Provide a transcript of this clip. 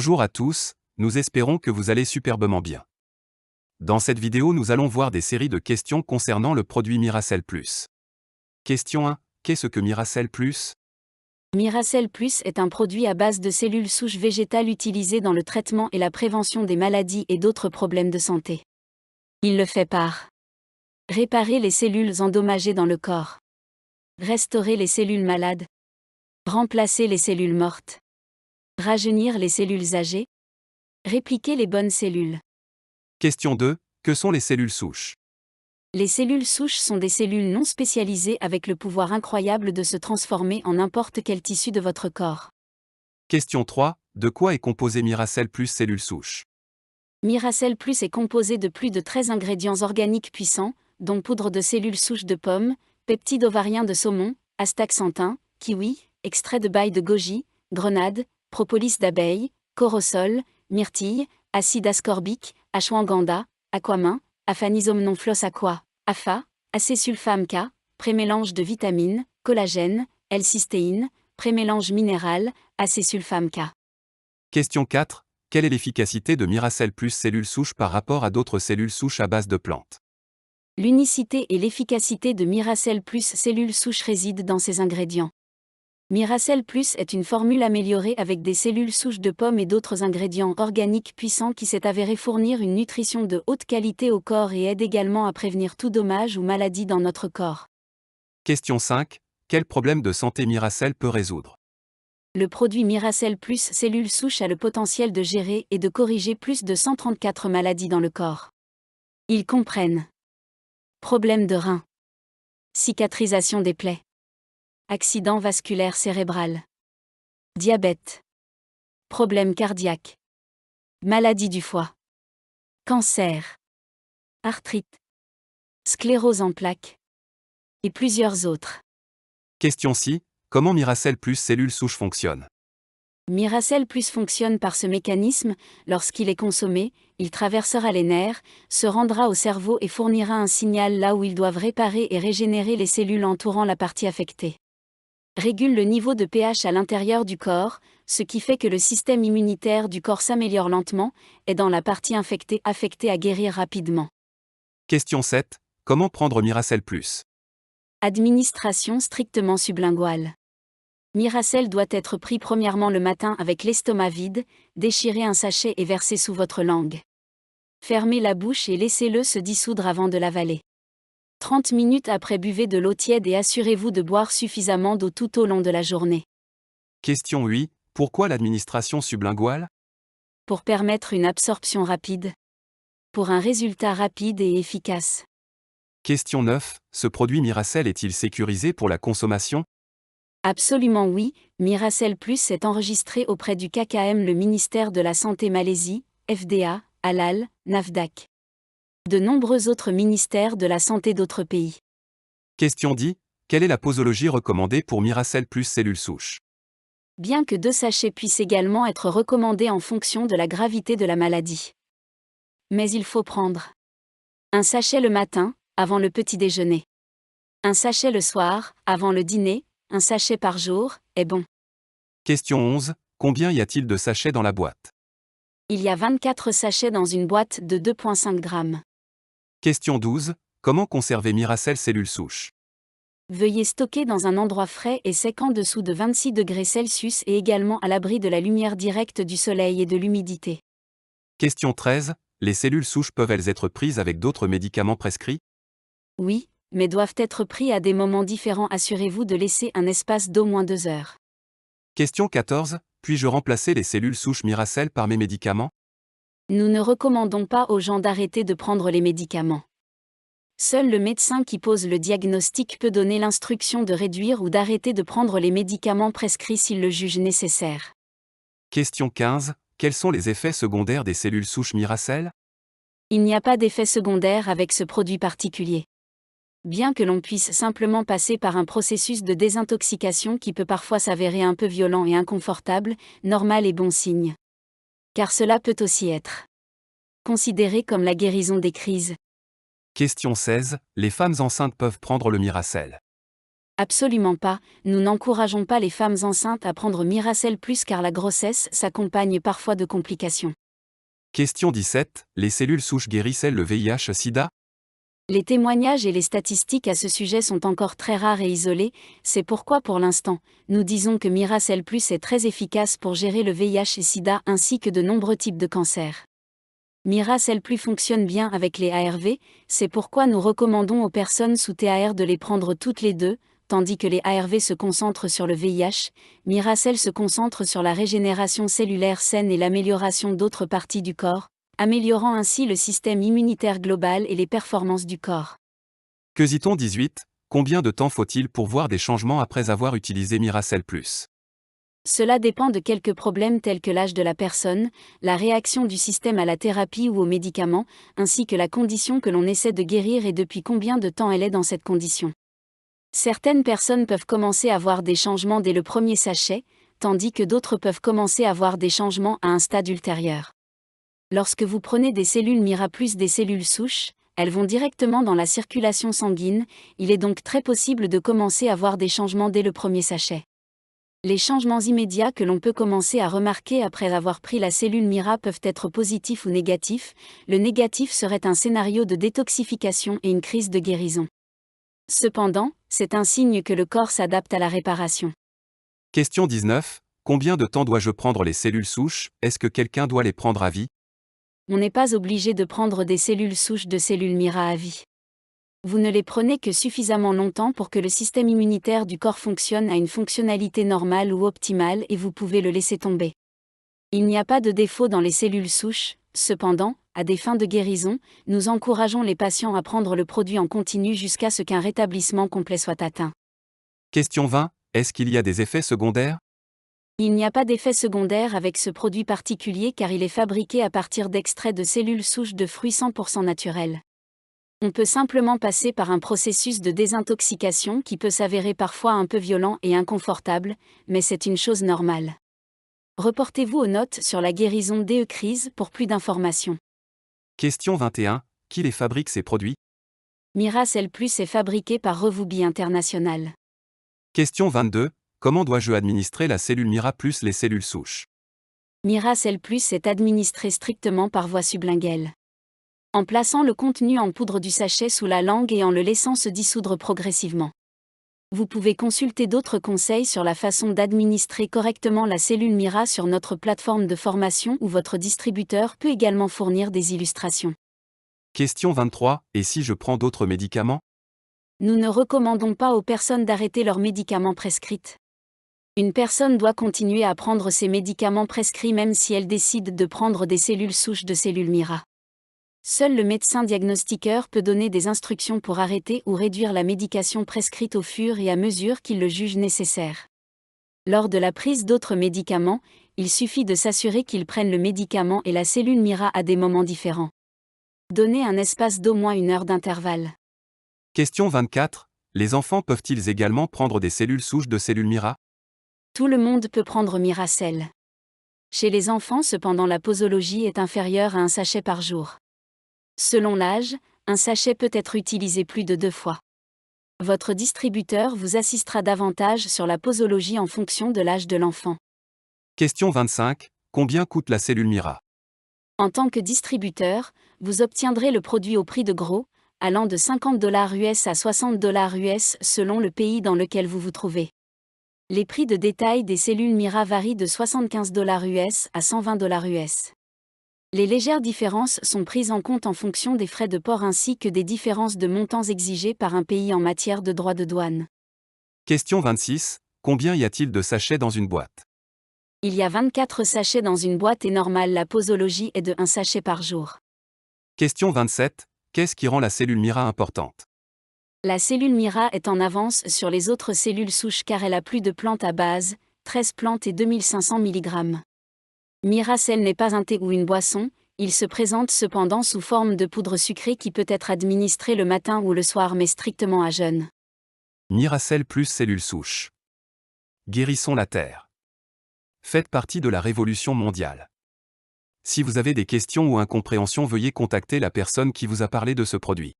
Bonjour à tous, nous espérons que vous allez superbement bien. Dans cette vidéo, nous allons voir des séries de questions concernant le produit Miracell Plus. Question 1. Qu'est-ce que Miracell Plus? Miracell Plus est un produit à base de cellules souches végétales utilisé dans le traitement et la prévention des maladies et d'autres problèmes de santé. Il le fait par réparer les cellules endommagées dans le corps, restaurer les cellules malades, remplacer les cellules mortes, rajeunir les cellules âgées, répliquer les bonnes cellules. Question 2. Que sont les cellules souches? Les cellules souches sont des cellules non spécialisées avec le pouvoir incroyable de se transformer en n'importe quel tissu de votre corps. Question 3. De quoi est composé Miracell Plus cellules souches? Miracell Plus est composé de plus de 13 ingrédients organiques puissants, dont poudre de cellules souches de pommes, peptides ovariens de saumon, astaxanthin, kiwi, extrait de baille de goji, grenade, propolis d'abeille, corosol, myrtille, acide ascorbique, ashwagandha, aquamin, aphanisom-non-floss aqua, AFA, acésulfame K, prémélange de vitamines, collagène, L-cystéine, prémélange minéral, acésulfame K. Question 4. Quelle est l'efficacité de Miracell Plus cellules souches par rapport à d'autres cellules souches à base de plantes? L'unicité et l'efficacité de Miracell Plus cellules souches résident dans ses ingrédients. Miracell Plus est une formule améliorée avec des cellules souches de pommes et d'autres ingrédients organiques puissants qui s'est avéré fournir une nutrition de haute qualité au corps et aide également à prévenir tout dommage ou maladie dans notre corps. Question 5. Quel problème de santé Miracell peut résoudre? Le produit Miracell Plus cellules souches a le potentiel de gérer et de corriger plus de 134 maladies dans le corps. Ils comprennent problèmes de reins, cicatrisation des plaies, accident vasculaire cérébral, diabète, problèmes cardiaques, maladie du foie, cancer, arthrite, sclérose en plaques, et plusieurs autres. Question 6. Comment Miracell Plus cellules souches fonctionne? Miracell Plus fonctionne par ce mécanisme, lorsqu'il est consommé, il traversera les nerfs, se rendra au cerveau et fournira un signal là où ils doivent réparer et régénérer les cellules entourant la partie affectée. Régule le niveau de pH à l'intérieur du corps, ce qui fait que le système immunitaire du corps s'améliore lentement, aidant la partie affectée à guérir rapidement. Question 7. Comment prendre Miracell Plus? Administration strictement sublinguale. Miracell doit être pris premièrement le matin avec l'estomac vide, déchirez un sachet et versez sous votre langue. Fermez la bouche et laissez-le se dissoudre avant de l'avaler. 30 minutes après, buvez de l'eau tiède et assurez-vous de boire suffisamment d'eau tout au long de la journée. Question 8. Pourquoi l'administration sublinguale? Pour permettre une absorption rapide. Pour un résultat rapide et efficace. Question 9. Ce produit Miracell est-il sécurisé pour la consommation? Absolument oui, Miracell Plus est enregistré auprès du KKM, le ministère de la Santé Malaisie, FDA, Halal, NAFDAC. De nombreux autres ministères de la santé d'autres pays. Question 10. Quelle est la posologie recommandée pour Miracell Plus cellules souches? Bien que 2 sachets puissent également être recommandés en fonction de la gravité de la maladie. Mais il faut prendre un sachet le matin, avant le petit déjeuner. Un sachet le soir, avant le dîner, un sachet par jour, est bon. Question 11. Combien y a-t-il de sachets dans la boîte? Il y a 24 sachets dans une boîte de 2,5 grammes. Question 12. Comment conserver Miracell cellules souches? Veuillez stocker dans un endroit frais et sec en dessous de 26 degrés Celsius et également à l'abri de la lumière directe du soleil et de l'humidité. Question 13. Les cellules souches peuvent-elles être prises avec d'autres médicaments prescrits? Oui, mais doivent être pris à des moments différents. Assurez-vous de laisser un espace d'au moins 2 heures. Question 14. Puis-je remplacer les cellules souches Miracell par mes médicaments? Nous ne recommandons pas aux gens d'arrêter de prendre les médicaments. Seul le médecin qui pose le diagnostic peut donner l'instruction de réduire ou d'arrêter de prendre les médicaments prescrits s'il le juge nécessaire. Question 15. Quels sont les effets secondaires des cellules souches Miracell? Il n'y a pas d'effet secondaire avec ce produit particulier. Bien que l'on puisse simplement passer par un processus de désintoxication qui peut parfois s'avérer un peu violent et inconfortable, normal et bon signe. Car cela peut aussi être considéré comme la guérison des crises. Question 16. Les femmes enceintes peuvent prendre le Miracell? Absolument pas, nous n'encourageons pas les femmes enceintes à prendre Miracell Plus car la grossesse s'accompagne parfois de complications. Question 17. Les cellules souches guérissent-elles le VIH/SIDA? Les témoignages et les statistiques à ce sujet sont encore très rares et isolés, c'est pourquoi pour l'instant, nous disons que Miracell Plus est très efficace pour gérer le VIH et SIDA ainsi que de nombreux types de cancers. Miracell Plus fonctionne bien avec les ARV, c'est pourquoi nous recommandons aux personnes sous TAR de les prendre toutes les deux, tandis que les ARV se concentrent sur le VIH, Miracell se concentre sur la régénération cellulaire saine et l'amélioration d'autres parties du corps, améliorant ainsi le système immunitaire global et les performances du corps. Quesito 18. Combien de temps faut-il pour voir des changements après avoir utilisé Miracell Plus? Cela dépend de quelques problèmes tels que l'âge de la personne, la réaction du système à la thérapie ou aux médicaments, ainsi que la condition que l'on essaie de guérir et depuis combien de temps elle est dans cette condition. Certaines personnes peuvent commencer à voir des changements dès le premier sachet, tandis que d'autres peuvent commencer à voir des changements à un stade ultérieur. Lorsque vous prenez des cellules Mira plus des cellules souches, elles vont directement dans la circulation sanguine, il est donc très possible de commencer à voir des changements dès le premier sachet. Les changements immédiats que l'on peut commencer à remarquer après avoir pris la cellule Mira peuvent être positifs ou négatifs. Le négatif serait un scénario de détoxification et une crise de guérison. Cependant, c'est un signe que le corps s'adapte à la réparation. Question 19. Combien de temps dois-je prendre les cellules souches? Est-ce que quelqu'un doit les prendre à vie? On n'est pas obligé de prendre des cellules souches de cellules Mira à vie. Vous ne les prenez que suffisamment longtemps pour que le système immunitaire du corps fonctionne à une fonctionnalité normale ou optimale et vous pouvez le laisser tomber. Il n'y a pas de défaut dans les cellules souches, cependant, à des fins de guérison, nous encourageons les patients à prendre le produit en continu jusqu'à ce qu'un rétablissement complet soit atteint. Question 20. Est-ce qu'il y a des effets secondaires? Il n'y a pas d'effet secondaire avec ce produit particulier car il est fabriqué à partir d'extraits de cellules souches de fruits 100% naturels. On peut simplement passer par un processus de désintoxication qui peut s'avérer parfois un peu violent et inconfortable, mais c'est une chose normale. Reportez-vous aux notes sur la guérison DE-Crise pour plus d'informations. Question 21. Qui les fabrique ces produits? Miracell Plus est fabriqué par Revoubi International. Question 22. Comment dois-je administrer la cellule Mira plus les cellules souches? Miracell Plus est administré strictement par voie sublinguale. En plaçant le contenu en poudre du sachet sous la langue et en le laissant se dissoudre progressivement. Vous pouvez consulter d'autres conseils sur la façon d'administrer correctement la cellule Mira sur notre plateforme de formation ou votre distributeur peut également fournir des illustrations. Question 23. Et si je prends d'autres médicaments? Nous ne recommandons pas aux personnes d'arrêter leurs médicaments prescrits. Une personne doit continuer à prendre ses médicaments prescrits même si elle décide de prendre des cellules souches de cellules Mira. Seul le médecin diagnostiqueur peut donner des instructions pour arrêter ou réduire la médication prescrite au fur et à mesure qu'il le juge nécessaire. Lors de la prise d'autres médicaments, il suffit de s'assurer qu'ils prennent le médicament et la cellule Mira à des moments différents. Donnez un espace d'au moins 1 heure d'intervalle. Question 24. Les enfants peuvent-ils également prendre des cellules souches de cellules Mira? Tout le monde peut prendre Miracell. Chez les enfants cependant la posologie est inférieure à un sachet par jour. Selon l'âge, un sachet peut être utilisé plus de 2 fois. Votre distributeur vous assistera davantage sur la posologie en fonction de l'âge de l'enfant. Question 25. Combien coûte la cellule Mira? En tant que distributeur, vous obtiendrez le produit au prix de gros, allant de $50 US à $60 US selon le pays dans lequel vous vous trouvez. Les prix de détail des cellules Mira varient de $75 US à $120 US. Les légères différences sont prises en compte en fonction des frais de port ainsi que des différences de montants exigés par un pays en matière de droits de douane. Question 26. Combien y a-t-il de sachets dans une boîte? Il y a 24 sachets dans une boîte et normale la posologie est de 1 sachet par jour. Question 27. Qu'est-ce qui rend la cellule Mira importante? La cellule Mira est en avance sur les autres cellules souches car elle a plus de plantes à base, 13 plantes et 2500 mg. Miracell n'est pas un thé ou une boisson, il se présente cependant sous forme de poudre sucrée qui peut être administrée le matin ou le soir mais strictement à jeûne. Miracell plus cellules souches. Guérissons la Terre. Faites partie de la révolution mondiale. Si vous avez des questions ou incompréhensions, veuillez contacter la personne qui vous a parlé de ce produit.